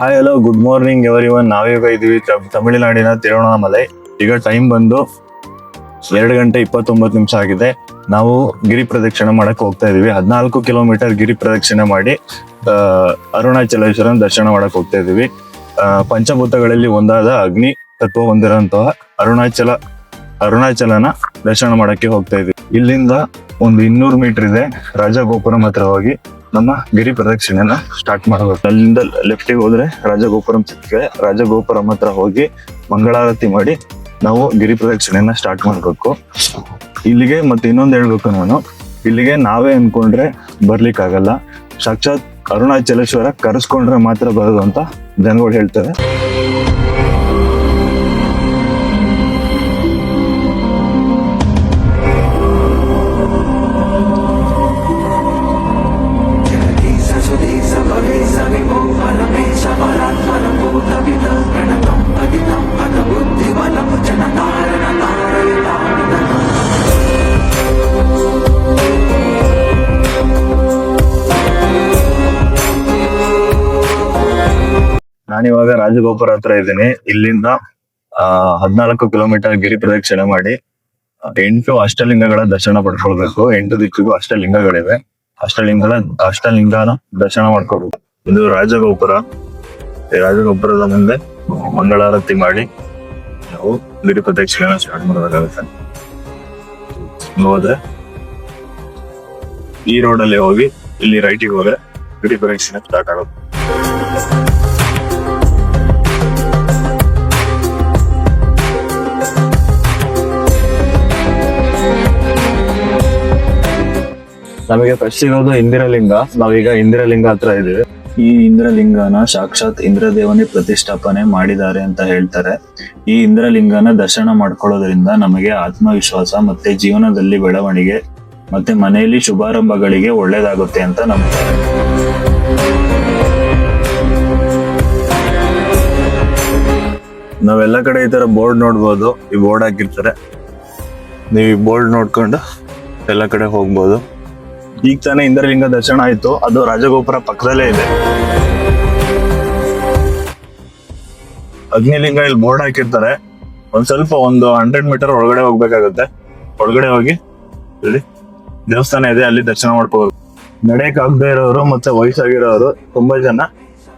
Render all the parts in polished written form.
Hi hello good morning everyone. ನಾವೀಗ ಇದೀವಿ ತಮಿಳುನಾಡಿನ ತಿರುವಣ್ಣಾಮಲೈ. ಈಗ ಟೈಮ್ ಬಂದು 2:29 ಆಗಿದೆ. ನಾವು ಗಿರಿ ಪ್ರದಕ್ಷಿಣೆ ಮಾಡಕ್ ಹೋಗ್ತಾ ಇದೀವಿ. 14 ಕಿಲೋಮೀಟರ್ ಗಿರಿ ಪ್ರದಕ್ಷಿಣೆ ಮಾಡಿ ಅರುಣಾಚಲೇಶ್ವರನ ದರ್ಶನ ಮಾಡಕ್ ಹೋಗ್ತಾ ಇದೀವಿ. ಪಂಚಭೂತಗಳಲ್ಲಿ ಒಂದಾದ ಅಗ್ನಿ ತತ್ವ ಹೊಂದಿರುವಂತಹ ಅರುಣಾಚಲನ ದರ್ಶನ ಮಾಡಕ್ಕೆ ಹೋಗ್ತಾ ಇದೀವಿ. ಇಲ್ಲಿಂದ ಒಂದು 200 ಮೀಟರ್ ಇದೆ. ರಾಜಗೋಪುರಂ ಹತ್ರ ಹೋಗಿ ನಮ್ಮ ಗಿರಿ ಪ್ರದಕ್ಷಿಣೆನ ಸ್ಟಾರ್ಟ್ ಮಾಡಬೇಕು. ಅಲ್ಲಿಂದ ಲೆಫ್ಟಿಗೆ ಹೋದ್ರೆ ರಾಜಗೋಪುರಂ ಸಿಗ್ತದೆ. ರಾಜಗೋಪುರಂ ಹತ್ರ ಹೋಗಿ ಮಂಗಳಾರತಿ ಮಾಡಿ ನಾವು ಗಿರಿ ಪ್ರದಕ್ಷಿಣೆನ ಸ್ಟಾರ್ಟ್ ಮಾಡ್ಬೇಕು. ಇಲ್ಲಿಗೆ ಮತ್ತೆ ಇನ್ನೊಂದು ಹೇಳ್ಬೇಕು, ನಾನು ಇಲ್ಲಿಗೆ ನಾವೇ ಅನ್ಕೊಂಡ್ರೆ ಬರ್ಲಿಕ್ಕಾಗಲ್ಲ. ಸಾಕ್ಷಾತ್ ಅರುಣಾಚಲೇಶ್ವರ ಕರೆಸ್ಕೊಂಡ್ರೆ ಮಾತ್ರ ಬರೋದು ಅಂತ ಜನಗಳು ಹೇಳ್ತಾರೆ. ನಾನಿವಾಗ ರಾಜಗೋಪುರ ಹತ್ರ ಇದ್ದೀನಿ. ಇಲ್ಲಿಂದ 14 ಕಿಲೋಮೀಟರ್ ಗಿರಿ ಪ್ರದಕ್ಷಿಣೆ ಮಾಡಿ 8 ಅಷ್ಟಲಿಂಗಗಳ ದರ್ಶನ ಪಡ್ಕೊಳ್ಬೇಕು. 8 ದಿಕ್ಕಿಗೂ ಅಷ್ಟಲಿಂಗಗಳಿವೆ. ಅಷ್ಟಲಿಂಗನ ದರ್ಶನ ಮಾಡ್ಕೊಳ್ಬೇಕು. ಇದು ರಾಜಗೋಪುರ. ಈ ರಾಜಗೋಪುರದ ಮುಂದೆ ಮಂಗಳಾರತಿ ಮಾಡಿ ನಾವು ಗಿರಿ ಪ್ರದಕ್ಷಿಣೆ ಸ್ಟಾರ್ಟ್ ಮಾಡಬೇಕಾಗುತ್ತೆ. ಹೋದ್ರೆ ಈ ರೋಡಲ್ಲಿ ಹೋಗಿ ಇಲ್ಲಿ ರೈಟಿಗೆ ಹೋದ್ರೆ ಗಿರಿ ಪ್ರದಕ್ಷಿಣೆ ಸ್ಟಾರ್ಟ್ ಆಗುತ್ತೆ. ನಮಗೆ ಫಸ್ಟ್ ಇರೋದು ಇಂದಿರಲಿಂಗ. ನಾವೀಗ ಇಂದಿರಲಿಂಗ ಹತ್ರ ಇದೀವಿ. ಈ ಇಂದ್ರಲಿಂಗನ ಸಾಕ್ಷಾತ್ ಇಂದ್ರದೇವನೇ ಪ್ರತಿಷ್ಠಾಪನೆ ಮಾಡಿದ್ದಾರೆ ಅಂತ ಹೇಳ್ತಾರೆ. ಈ ಇಂದ್ರಲಿಂಗನ ದರ್ಶನ ಮಾಡ್ಕೊಳ್ಳೋದ್ರಿಂದ ನಮಗೆ ಆತ್ಮವಿಶ್ವಾಸ ಮತ್ತೆ ಜೀವನದಲ್ಲಿ ಬೆಳವಣಿಗೆ ಮತ್ತೆ ಮನೆಯಲ್ಲಿ ಶುಭಾರಂಭಗಳಿಗೆ ಒಳ್ಳೇದಾಗುತ್ತೆ ಅಂತ ನಂಬ್ತಾರೆ. ನಾವೆಲ್ಲ ಕಡೆ ಈ ತರ ಬೋರ್ಡ್ ನೋಡ್ಬೋದು. ಈ ಬೋರ್ಡ್ ಹಾಕಿರ್ತಾರೆ. ನೀವು ಈ ಬೋರ್ಡ್ ನೋಡ್ಕೊಂಡು ಎಲ್ಲ ಕಡೆ ಹೋಗ್ಬೋದು. ಈಗ ತಾನೇ ಇಂದ್ರಲಿಂಗ ದರ್ಶನ ಆಯ್ತು. ಅದು ರಾಜಗೋಪುರ ಪಕ್ಕದಲ್ಲೇ ಇದೆ. ಅಗ್ನಿಲಿಂಗ ಇಲ್ಲಿ ಬೋರ್ಡ್ ಹಾಕಿರ್ತಾರೆ. ಸ್ವಲ್ಪ ಒಂದು 100 ಮೀಟರ್ ಒಳಗಡೆ ಹೋಗ್ಬೇಕಾಗುತ್ತೆ. ಒಳಗಡೆ ಹೋಗಿ ಇಲ್ಲಿ ದೇವಸ್ಥಾನ ಇದೆ, ಅಲ್ಲಿ ದರ್ಶನ ಮಾಡ್ಕೋಬಹುದು. ನಡೆಯಕ್ ಆಗದೆ ಇರೋರು ಮತ್ತೆ ವಯಸ್ಸಾಗಿರೋರು ತುಂಬಾ ಜನ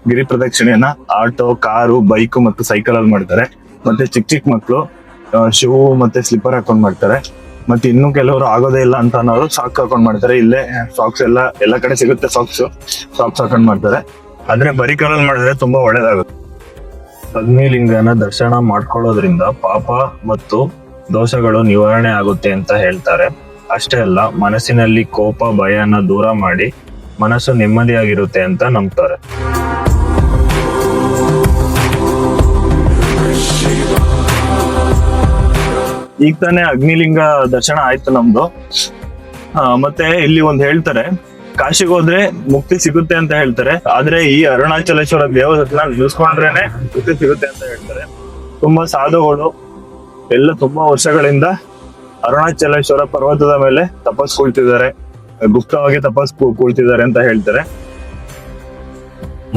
ಗಿರಿ ಪ್ರದಕ್ಷಿಣೆಯನ್ನ ಆಟೋ, ಕಾರು, ಬೈಕ್ ಮತ್ತು ಸೈಕಲ್ ಅಲ್ಲಿ ಮಾಡ್ತಾರೆ. ಮತ್ತೆ ಚಿಕ್ಕ ಮಕ್ಕಳು ಶೂ ಮತ್ತೆ ಸ್ಲಿಪ್ಪರ್ ಹಾಕೊಂಡ್ ಮಾಡ್ತಾರೆ. ಮತ್ತೆ ಇನ್ನು ಕೆಲವರು ಆಗೋದೇ ಇಲ್ಲ ಅಂತ ಅನ್ನೋರು ಸಾಕ್ಸ್ ಹಾಕೊಂಡ್ ಮಾಡ್ತಾರೆ. ಇಲ್ಲೇ ಸಾಕ್ಸ್ ಎಲ್ಲ ಕಡೆ ಸಿಗುತ್ತೆ. ಸಾಕ್ಸ್ ಹಾಕೊಂಡ್ ಮಾಡ್ತಾರೆ. ಆದ್ರೆ ಬರೀ ಕಾಲಲ್ಲಿ ಮಾಡಿದ್ರೆ ತುಂಬಾ ಒಳ್ಳೇದಾಗುತ್ತೆ. ಅಗ್ನಿಲಿಂಗನ ದರ್ಶನ ಮಾಡ್ಕೊಳ್ಳೋದ್ರಿಂದ ಪಾಪ ಮತ್ತು ದೋಷಗಳು ನಿವಾರಣೆ ಆಗುತ್ತೆ ಅಂತ ಹೇಳ್ತಾರೆ. ಅಷ್ಟೇ ಅಲ್ಲ, ಮನಸ್ಸಿನಲ್ಲಿ ಕೋಪ, ಭಯನ ದೂರ ಮಾಡಿ ಮನಸ್ಸು ನೆಮ್ಮದಿಯಾಗಿರುತ್ತೆ ಅಂತ ನಂಬ್ತಾರೆ. ಈಗ ತಾನೇ ಅಗ್ನಿಲಿಂಗ ದರ್ಶನ ಆಯ್ತು ನಮ್ದು. ಮತ್ತೆ ಇಲ್ಲಿ ಒಂದ್ ಹೇಳ್ತಾರೆ, ಕಾಶಿಗೆ ಹೋದ್ರೆ ಮುಕ್ತಿ ಸಿಗುತ್ತೆ ಅಂತ ಹೇಳ್ತಾರೆ. ಆದ್ರೆ ಈ ಅರುಣಾಚಲೇಶ್ವರ ದೇವಸ್ಥಾನ ನಿಲ್ಸ್ಕೊಂಡ್ರೇನೆ ಮುಕ್ತಿ ಸಿಗುತ್ತೆ ಅಂತ ಹೇಳ್ತಾರೆ. ತುಂಬಾ ಸಾಧುಗಳು ಎಲ್ಲ ತುಂಬಾ ವರ್ಷಗಳಿಂದ ಅರುಣಾಚಲೇಶ್ವರ ಪರ್ವತದ ಮೇಲೆ ತಪಸ್ ಕುಳಿತಿದ್ದಾರೆ, ಗುಪ್ತವಾಗಿ ತಪಸ್ ಕುಳಿತಿದ್ದಾರೆ ಅಂತ ಹೇಳ್ತಾರೆ.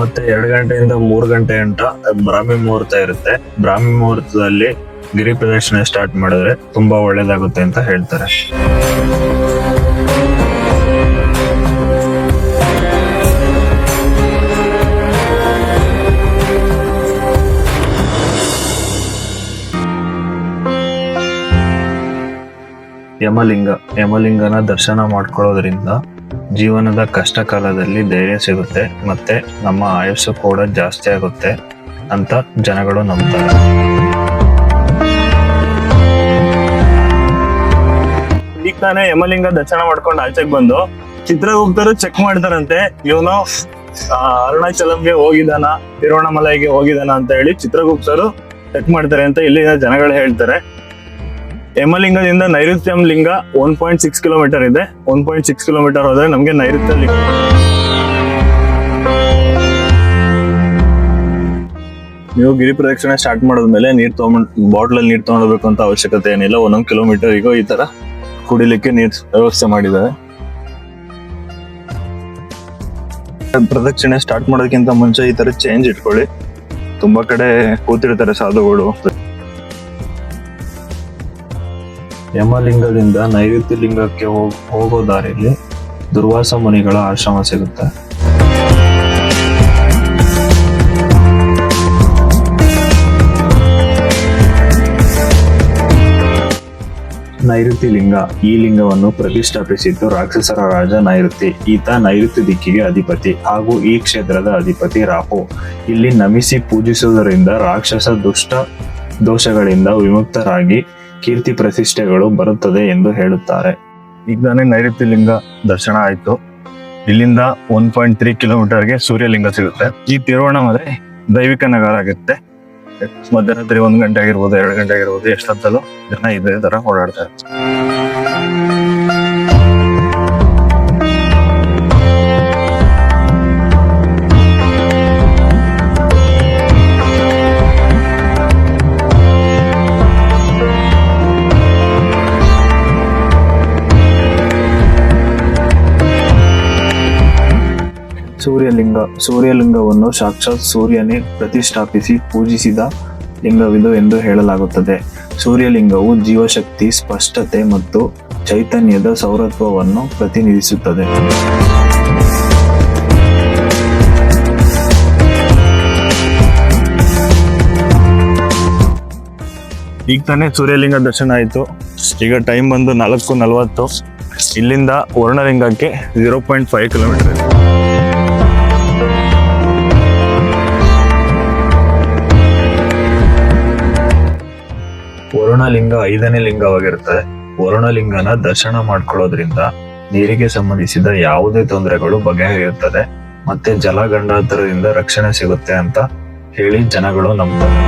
ಮತ್ತೆ 2 ಗಂಟೆಯಿಂದ 3 ಗಂಟೆ ಗಂಟ ಬ್ರಾಹ್ಮಿ ಮುಹೂರ್ತ ಇರುತ್ತೆ. ಬ್ರಾಹ್ಮಿ ಮುಹೂರ್ತದಲ್ಲಿ ಗಿರಿ ಪ್ರದಕ್ಷಿಣೆ ಸ್ಟಾರ್ಟ್ ಮಾಡಿದ್ರೆ ತುಂಬಾ ಒಳ್ಳೇದಾಗುತ್ತೆ ಅಂತ ಹೇಳ್ತಾರೆ. ಯಮಲಿಂಗನ ದರ್ಶನ ಮಾಡ್ಕೊಳ್ಳೋದ್ರಿಂದ ಜೀವನದ ಕಷ್ಟ ಕಾಲದಲ್ಲಿ ಧೈರ್ಯ ಸಿಗುತ್ತೆ ಮತ್ತೆ ನಮ್ಮ ಆಯುಸ್ಸು ಕೂಡ ಜಾಸ್ತಿ ಆಗುತ್ತೆ ಅಂತ ಜನಗಳು ನಂಬ್ತಾರೆ. ಈಗ ತಾನೇ ಯಮಲಿಂಗ ದರ್ಶನ ಮಾಡ್ಕೊಂಡು ಆಚೆಗೆ ಬಂದು ಚಿತ್ರಗುಪ್ತರು ಚೆಕ್ ಮಾಡ್ತಾರಂತೆ, ಇವನು ಅರುಣಾಚಲಂಗೆ ಹೋಗಿದಾನ, ತಿರುವಣ್ಣಾಮಲೈಗೆ ಹೋಗಿದಾನ ಅಂತ ಹೇಳಿ ಚಿತ್ರಗುಪ್ತರು ಚೆಕ್ ಮಾಡ್ತಾರೆ ಅಂತ ಇಲ್ಲಿನ ಜನಗಳು ಹೇಳ್ತಾರೆ. ಯಮಲಿಂಗದಿಂದ ನೈಋತ್ಯಂ ಲಿಂಗ 1.6 ಕಿಲೋಮೀಟರ್ ಇದೆ. 1.6 ಕಿಲೋಮೀಟರ್ ಹೋದ್ರೆ ನಮ್ಗೆ ನೈಋತ್ಯ ಲಿಂಗ. ನೀವು ಗಿರಿ ಪ್ರದಕ್ಷಿಣೆ ಸ್ಟಾರ್ಟ್ ಮಾಡಿದ್ಮೇಲೆ ಬಾಟ್ಲಲ್ಲಿ ನೀರ್ ತಗೊಂಡ್ಬೇಕು ಅಂತ ಅವಶ್ಯಕತೆ ಏನಿಲ್ಲ. 1 ಕಿಲೋಮೀಟರ್ಗೂ ಈ ತರ ಕುಡಿಲಿಕ್ಕೆ ನೀರ್ ವ್ಯವಸ್ಥೆ ಮಾಡಿದ್ದಾರೆ. ಪ್ರದಕ್ಷಿಣೆ ಸ್ಟಾರ್ಟ್ ಮಾಡೋದಕ್ಕಿಂತ ಮುಂಚೆ ಈ ತರ ಚೇಂಜ್ ಇಟ್ಕೊಳ್ಳಿ. ತುಂಬಾ ಕಡೆ ಕೂತಿರ್ತಾರೆ ಸಾಧುಗಳು. ಯಮಲಿಂಗದಿಂದ ನೈಋತ್ಯ ಲಿಂಗಕ್ಕೆ ಹೋಗೋ ದಾರಿಯಲ್ಲಿ ದುರ್ವಾಸ ಮುನಿಗಳ ಆಶ್ರಮ ಸಿಗುತ್ತೆ. ನೈಋತಿ ಲಿಂಗ. ಈ ಲಿಂಗವನ್ನು ಪ್ರತಿಷ್ಠಾಪಿಸಿದ್ದು ರಾಕ್ಷಸರ ರಾಜ ನೈಋತಿ. ಈತ ನೈಋತ್ಯ ದಿಕ್ಕಿಗೆ ಅಧಿಪತಿ ಹಾಗೂ ಈ ಕ್ಷೇತ್ರದ ಅಧಿಪತಿ ರಾಹು. ಇಲ್ಲಿ ನಮಿಸಿ ಪೂಜಿಸುವುದರಿಂದ ರಾಕ್ಷಸ ದುಷ್ಟ ದೋಷಗಳಿಂದ ವಿಮುಕ್ತರಾಗಿ ಕೀರ್ತಿ ಪ್ರತಿಷ್ಠೆಗಳು ಬರುತ್ತದೆ ಎಂದು ಹೇಳುತ್ತಾರೆ. ಈಗ ತಾನೇ ನೈಋತ್ಯ ಲಿಂಗ ದರ್ಶನ ಆಯ್ತು. ಇಲ್ಲಿಂದ 1.3 ಕಿಲೋಮೀಟರ್ಗೆ ಸೂರ್ಯಲಿಂಗ ಸಿಗುತ್ತೆ. ಈ ತಿರುವಣ್ಣಾಮಲೈ ದೈವಿಕ ನಗರ ಆಗುತ್ತೆ. ಮಧ್ಯರಾತ್ರಿ 1 ಗಂಟೆ ಆಗಿರ್ಬೋದು, 2 ಗಂಟೆ ಆಗಿರ್ಬೋದು, ಎಷ್ಟೊತ್ತಲ್ಲೂ ಜನ ಇದೇ ತರ ಓಡಾಡ್ತಾರೆ. ಸೂರ್ಯಲಿಂಗ. ಸೂರ್ಯಲಿಂಗವನ್ನು ಸಾಕ್ಷಾತ್ ಸೂರ್ಯನೇ ಪ್ರತಿಷ್ಠಾಪಿಸಿ ಪೂಜಿಸಿದ ಲಿಂಗವಿದು ಎಂದು ಹೇಳಲಾಗುತ್ತದೆ. ಸೂರ್ಯಲಿಂಗವು ಜೀವಶಕ್ತಿ, ಸ್ಪಷ್ಟತೆ ಮತ್ತು ಚೈತನ್ಯದ ಸೌರತ್ವವನ್ನು ಪ್ರತಿನಿಧಿಸುತ್ತದೆ. ಈಗ ತಾನೇ ಸೂರ್ಯಲಿಂಗ ದರ್ಶನ ಆಯ್ತು. ಈಗ ಟೈಮ್ ಬಂದು 4:40. ಇಲ್ಲಿಂದ ವರುಣಲಿಂಗಕ್ಕೆ 0.5 ಕಿಲೋಮೀಟರ್ ಇದೆ. ವರುಣಲಿಂಗ 5ನೇ ಲಿಂಗವಾಗಿರುತ್ತದೆ. ವರುಣಲಿಂಗನ ದರ್ಶನ ಮಾಡ್ಕೊಳ್ಳೋದ್ರಿಂದ ನೀರಿಗೆ ಸಂಬಂಧಿಸಿದ ಯಾವುದೇ ತೊಂದರೆಗಳು ಬಗೆಹರಿಯುತ್ತದೆ ಮತ್ತೆ ಜಲಗಂಡಾಂತರದಿಂದ ರಕ್ಷಣೆ ಸಿಗುತ್ತೆ ಅಂತ ಹೇಳಿ ಜನಗಳು ನಂಬುತ್ತಾರೆ.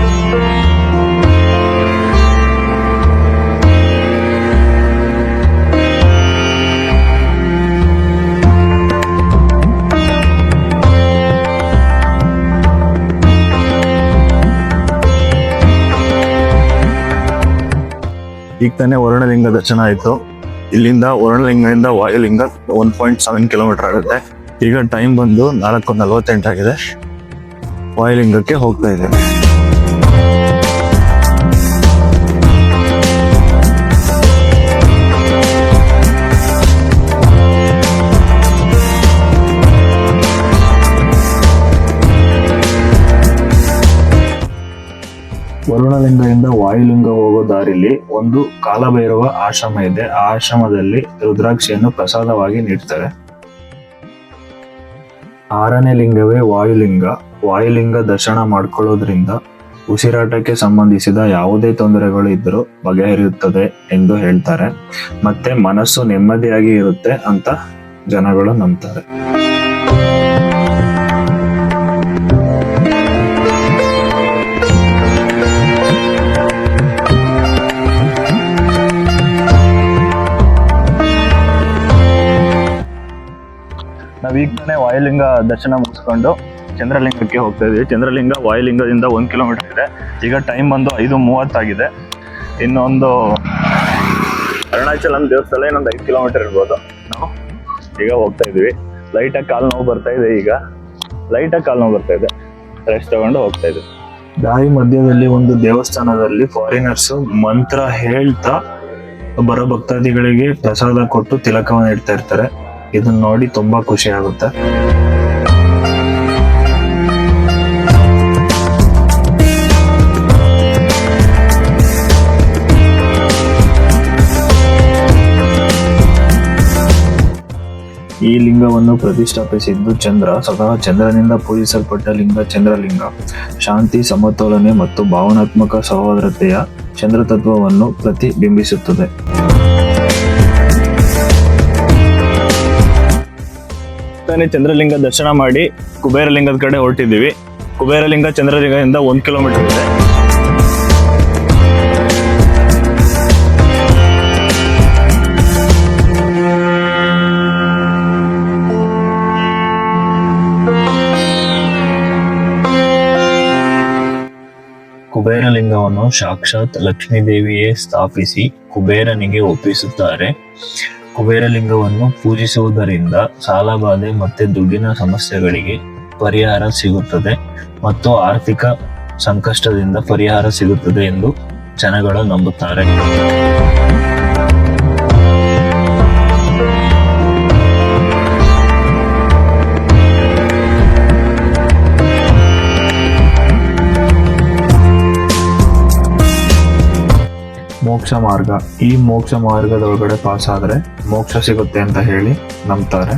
ಈಗ ತಾನೇ ವರುಣಲಿಂಗ ದರ್ಶನ ಆಯ್ತು. ಇಲ್ಲಿಂದ ವರುಣಲಿಂಗದಿಂದ ವಾಯುಲಿಂಗ 1.7 ಕಿಲೋಮೀಟರ್ ಆಗುತ್ತೆ. ಈಗ ಟೈಮ್ ಬಂದು 4:48 ಆಗಿದೆ. ವಾಯುಲಿಂಗಕ್ಕೆ ಹೋಗ್ತಾ ಇದ್ದೇನೆ. ವರುಣಲಿಂಗದಿಂದ ವಾಯುಲಿಂಗ ಹೋಗೋ ದಾರಿಲಿ ಒಂದು ಕಾಲಭೈರವ ಆಶ್ರಮ ಇದೆ. ಆ ಆಶ್ರಮದಲ್ಲಿ ರುದ್ರಾಕ್ಷಿಯನ್ನು ಪ್ರಸಾದವಾಗಿ ನೀಡ್ತಾರೆ. 6ನೇ ಲಿಂಗವೇ ವಾಯುಲಿಂಗ. ವಾಯುಲಿಂಗ ದರ್ಶನ ಮಾಡ್ಕೊಳ್ಳೋದ್ರಿಂದ ಉಸಿರಾಟಕ್ಕೆ ಸಂಬಂಧಿಸಿದ ಯಾವುದೇ ತೊಂದರೆಗಳು ಇದ್ದರೂ ಬಗೆಹರಿಯುತ್ತದೆ ಎಂದು ಹೇಳ್ತಾರೆ. ಮತ್ತೆ ಮನಸ್ಸು ನೆಮ್ಮದಿಯಾಗಿ ಇರುತ್ತೆ ಅಂತ ಜನಗಳು ನಂಬ್ತಾರೆ. ನಾವೀಗ ತಾನೇ ವಾಯುಲಿಂಗ ದರ್ಶನ ಮುಗಿಸ್ಕೊಂಡು ಚಂದ್ರಲಿಂಗಕ್ಕೆ ಹೋಗ್ತಾ ಇದೀವಿ. ಚಂದ್ರಲಿಂಗ ವಾಯುಲಿಂಗದಿಂದ 1 ಕಿಲೋಮೀಟರ್ ಇದೆ. ಈಗ ಟೈಮ್ ಬಂದು 5:30 ಆಗಿದೆ. ಇನ್ನೊಂದು ಅರುಣಾಚಲಂ ದೇವಸ್ಥಳ ಇನ್ನೊಂದು 5 ಕಿಲೋಮೀಟರ್ ಇರ್ಬೋದು. ನಾವು ಈಗ ಹೋಗ್ತಾ ಇದೀವಿ. ಲೈಟಾಗಿ ಕಾಲು ನೋವು ಬರ್ತಾ ಇದೆ. ರೆಸ್ಟ್ ತಗೊಂಡು ಹೋಗ್ತಾ ಇದ್ದೀವಿ. ದಾರಿ ಮಧ್ಯದಲ್ಲಿ ಒಂದು ದೇವಸ್ಥಾನದಲ್ಲಿ ಫಾರಿನರ್ಸ್ ಮಂತ್ರ ಹೇಳ್ತಾ ಬರೋ ಭಕ್ತಾದಿಗಳಿಗೆ ಪ್ರಸಾದ ಕೊಟ್ಟು ತಿಲಕವನ್ನು ಇಡ್ತಾ ಇರ್ತಾರೆ. ಇದನ್ನ ನೋಡಿ ತುಂಬಾ ಖುಷಿ ಆಗುತ್ತೆ. ಈ ಲಿಂಗವನ್ನು ಪ್ರತಿಷ್ಠಾಪಿಸಿದ್ದು ಚಂದ್ರ. ಸ್ವತಃ ಚಂದ್ರನಿಂದ ಪೂಜಿಸಲ್ಪಟ್ಟ ಲಿಂಗ ಚಂದ್ರಲಿಂಗ. ಶಾಂತಿ, ಸಮತೋಲನೆ ಮತ್ತು ಭಾವನಾತ್ಮಕ ಸಹೋದರತೆಯ ಚಂದ್ರ ತತ್ವವನ್ನು ಪ್ರತಿಬಿಂಬಿಸುತ್ತದೆ. ಚಂದ್ರಲಿಂಗ ದರ್ಶನ ಮಾಡಿ ಕುಬೇರಲಿಂಗದ ಕಡೆ ಹೊರಟಿದ್ದೀವಿ. ಕುಬೇರಲಿಂಗ ಚಂದ್ರಲಿಂಗದಿಂದ 1 ಕಿಲೋಮೀಟರ್ ಇದೆ. ಕುಬೇರಲಿಂಗವನ್ನು ಸಾಕ್ಷಾತ್ ಲಕ್ಷ್ಮೀದೇವಿಯೇ ಸ್ಥಾಪಿಸಿ ಕುಬೇರನಿಗೆ ಒಪ್ಪಿಸುತ್ತಾರೆ. ಕುಬೇರಲಿಂಗವನ್ನು ಪೂಜಿಸುವುದರಿಂದ ಸಾಲಬಾಧೆ ಮತ್ತೆ ದುಡ್ಡಿನ ಸಮಸ್ಯೆಗಳಿಗೆ ಪರಿಹಾರ ಸಿಗುತ್ತದೆ ಮತ್ತು ಆರ್ಥಿಕ ಸಂಕಷ್ಟದಿಂದ ಪರಿಹಾರ ಸಿಗುತ್ತದೆ ಎಂದು ಜನಗಳು ನಂಬುತ್ತಾರೆ. ಮೋಕ್ಷ ಮಾರ್ಗ. ಈ ಮೋಕ್ಷ ಮಾರ್ಗದ ಒಳಗಡೆ ಪಾಸ್ ಆದ್ರೆ ಮೋಕ್ಷ ಸಿಗುತ್ತೆ ಅಂತ ಹೇಳಿ ನಂಬ್ತಾರೆ.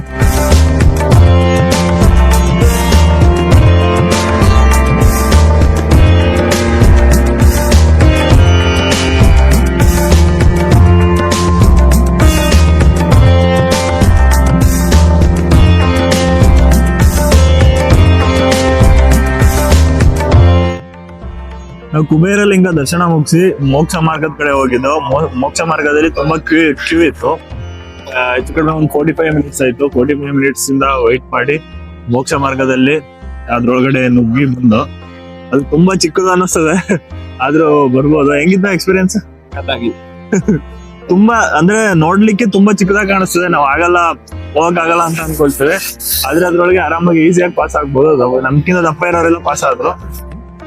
ನಾವು ಕುಬೇರಲಿಂಗ ದರ್ಶನ ಮುಗಿಸಿ ಮೋಕ್ಷ ಮಾರ್ಗದ ಕಡೆ ಹೋಗಿದ್ದು. ಮೋಕ್ಷ ಮಾರ್ಗದಲ್ಲಿ ತುಂಬಾ ಕ್ಯೂ ಇತ್ತು. ಹೆಚ್ಚು ಕಡಿಮೆ ಒಂದು 45 ಮಿನಿಟ್ಸ್ ಆಯ್ತು. 45 ಮಿನಿಟ್ಸ್ ಇಂದ ವೆಯ್ಟ್ ಮಾಡಿ ಮೋಕ್ಷ ಮಾರ್ಗದಲ್ಲಿ ಅದ್ರೊಳಗಡೆ ನುಗ್ಗಿ ಬಂದು. ಅದು ತುಂಬಾ ಚಿಕ್ಕದು ಅನ್ನಿಸ್ತದೆ, ಆದ್ರೂ ಬರ್ಬೋದು. ಹೆಂಗಿದ್ದ ಎಕ್ಸ್ಪೀರಿಯನ್ಸ್? ತುಂಬಾ ಅಂದ್ರೆ ನೋಡ್ಲಿಕ್ಕೆ ತುಂಬಾ ಚಿಕ್ಕದಾಗಿ ಕಾಣಿಸ್ತದೆ. ನಾವು ಹೋಗಕ್ಕಾಗಲ್ಲ ಅಂತ ಅನ್ಕೊಳ್ತೇವೆ, ಆದ್ರೆ ಅದ್ರೊಳಗೆ ಆರಾಮಾಗಿ ಈಸಿಯಾಗಿ ಪಾಸ್ ಆಗ್ಬೋದು. ನಮ್ಗಿಂತ ದಪ್ಪ ಇರೋರೆಲ್ಲ ಪಾಸ್ ಆದ್ರು.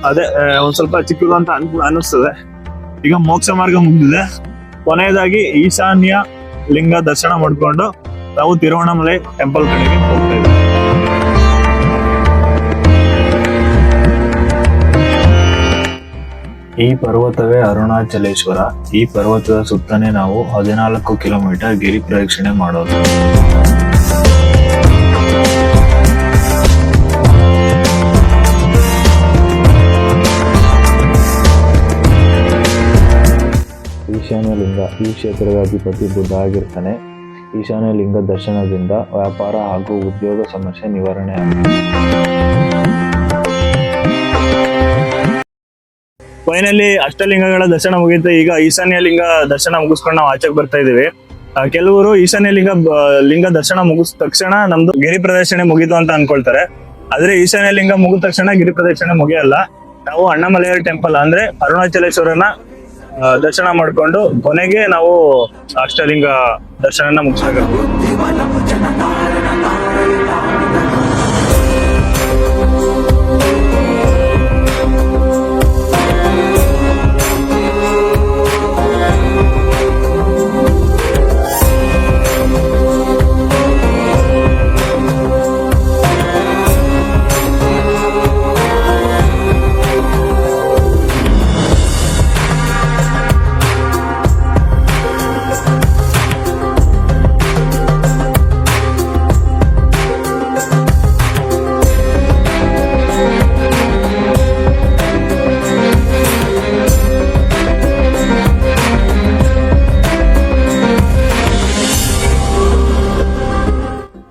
ಅದೇ ಒಂದ್ ಸ್ವಲ್ಪ ಚಿಕ್ಕದು ಅಂತ ಅನಿಸ್ತದೆ. ಈಗ ಮೋಕ್ಷ ಮಾರ್ಗ ಮುಗಿದಿದೆ. ಕೊನೆಯದಾಗಿ ಈಶಾನ್ಯ ಲಿಂಗ ದರ್ಶನ ಮಾಡ್ಕೊಂಡು ನಾವು ತಿರುವಣ್ಣಾಮಲೈ ಟೆಂಪಲ್ ಕಡೆಗೆ ಹೋಗ್ತಾ ಇದ್ದೀವಿ. ಈ ಪರ್ವತವೇ ಅರುಣಾಚಲೇಶ್ವರ. ಈ ಪರ್ವತದ ಸುತ್ತನೇ ನಾವು 14 ಕಿಲೋಮೀಟರ್ ಗಿರಿ ಪ್ರದಕ್ಷಿಣೆ ಮಾಡೋದು. ಈಶಾನ್ಯ ಲಿಂಗ. ಈ ಕ್ಷೇತ್ರದ ಅಧಿಪತಿ ಬುದ್ಧ ಆಗಿರ್ತಾನೆ. ಈಶಾನ್ಯ ಲಿಂಗ ದರ್ಶನದಿಂದ ವ್ಯಾಪಾರ ಹಾಗೂ ಉದ್ಯೋಗ ಸಮಸ್ಯೆ ನಿವಾರಣೆ ಆಗುತ್ತೆ. ಫೈನಲಿ ಅಷ್ಟಲಿಂಗಗಳ ದರ್ಶನ ಮುಗಿಯುತ್ತೆ. ಈಗ ಈಶಾನ್ಯ ಲಿಂಗ ದರ್ಶನ ಮುಗಿಸ್ಕೊಂಡು ನಾವು ಆಚೆಗೆ ಬರ್ತಾ ಇದೀವಿ. ಕೆಲವರು ಈಶಾನ್ಯ ಲಿಂಗ ದರ್ಶನ ಮುಗಿದ ತಕ್ಷಣ ನಮ್ದು ಗಿರಿ ಪ್ರದಕ್ಷಿಣೆ ಮುಗೀತು ಅಂತ ಅನ್ಕೊಳ್ತಾರೆ. ಆದ್ರೆ ಈಶಾನ್ಯ ಲಿಂಗ ಮುಗಿದ ತಕ್ಷಣ ಗಿರಿ ಪ್ರದಕ್ಷಿಣೆ ಮುಗಿಯಲ್ಲ. ನಾವು ಅಣ್ಣಾಮಲೈ ಟೆಂಪಲ್ ಅಂದ್ರೆ ಅರುಣಾಚಲೇಶ್ವರನ ದರ್ಶನ ಮಾಡ್ಕೊಂಡು ಕೊನೆಗೆ ನಾವು ಅಷ್ಟಲಿಂಗ ದರ್ಶನ ಮುಗಿಸ್ಬೇಕಾಗ್ತದೆ.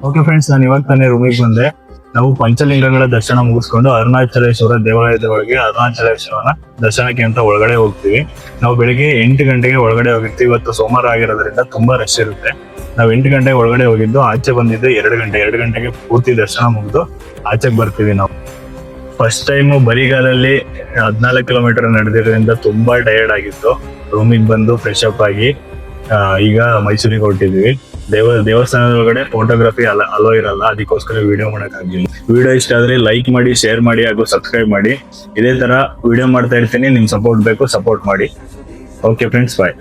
ಓಕೆ ಫ್ರೆಂಡ್ಸ್, ನಾನು ಇವಾಗ ತಾನೇ ರೂಮಿಗೆ ಬಂದೆ. ನಾವು ಪಂಚಲಿಂಗಗಳ ದರ್ಶನ ಮುಗಿಸ್ಕೊಂಡು ಅರುಣಾಚಲೇಶ್ವರ ದೇವಾಲಯದ ಒಳಗೆ ಅರುಣಾಚಲೇಶ್ವರನ ದರ್ಶನಕ್ಕೆ ಅಂತ ಒಳಗಡೆ ಹೋಗ್ತೀವಿ. ನಾವು ಬೆಳಿಗ್ಗೆ 8 ಗಂಟೆಗೆ ಒಳಗಡೆ ಹೋಗಿರ್ತೀವಿ. ಇವತ್ತು ಸೋಮವಾರ ಆಗಿರೋದ್ರಿಂದ ತುಂಬಾ ರಶ್ ಇರುತ್ತೆ. ನಾವು 8 ಗಂಟೆಗೆ ಒಳಗಡೆ ಹೋಗಿದ್ದು, ಆಚೆ ಬಂದಿದ್ದು 2 ಗಂಟೆಗೆ ಪೂರ್ತಿ ದರ್ಶನ ಮುಗಿದು ಆಚೆಗೆ ಬರ್ತೀವಿ. ನಾವು ಫಸ್ಟ್ ಟೈಮ್ ಬರಿಗಾಲಲ್ಲಿ 14 ಕಿಲೋಮೀಟರ್ ನಡೆದಿರೋದ್ರಿಂದ ತುಂಬಾ ಟಯರ್ಡ್ ಆಗಿತ್ತು. ರೂಮಿಗೆ ಬಂದು ಫ್ರೆಶ್ ಅಪ್ ಆಗಿ ಈಗ ಮೈಸೂರಿಗೆ ಹೊರಟಿದ್ವಿ. ದೇವಸ್ಥಾನದ ಒಳಗಡೆ ಫೋಟೋಗ್ರಫಿ ಅಲೋ ಇರಲ್ಲ, ಅದಕ್ಕೋಸ್ಕರ ವಿಡಿಯೋ ಮಾಡಕ್ಕಾಗಿಲ್ಲ. ವಿಡಿಯೋ ಇಷ್ಟ ಆದ್ರೆ ಲೈಕ್ ಮಾಡಿ, ಶೇರ್ ಮಾಡಿ ಹಾಗೂ ಸಬ್ಸ್ಕ್ರೈಬ್ ಮಾಡಿ. ಇದೇ ತರ ವಿಡಿಯೋ ಮಾಡ್ತಾ ಇರ್ತೀನಿ. ನಿಮ್ ಸಪೋರ್ಟ್ ಬೇಕು, ಸಪೋರ್ಟ್ ಮಾಡಿ. ಓಕೆ ಫ್ರೆಂಡ್ಸ್, ಬಾಯ್.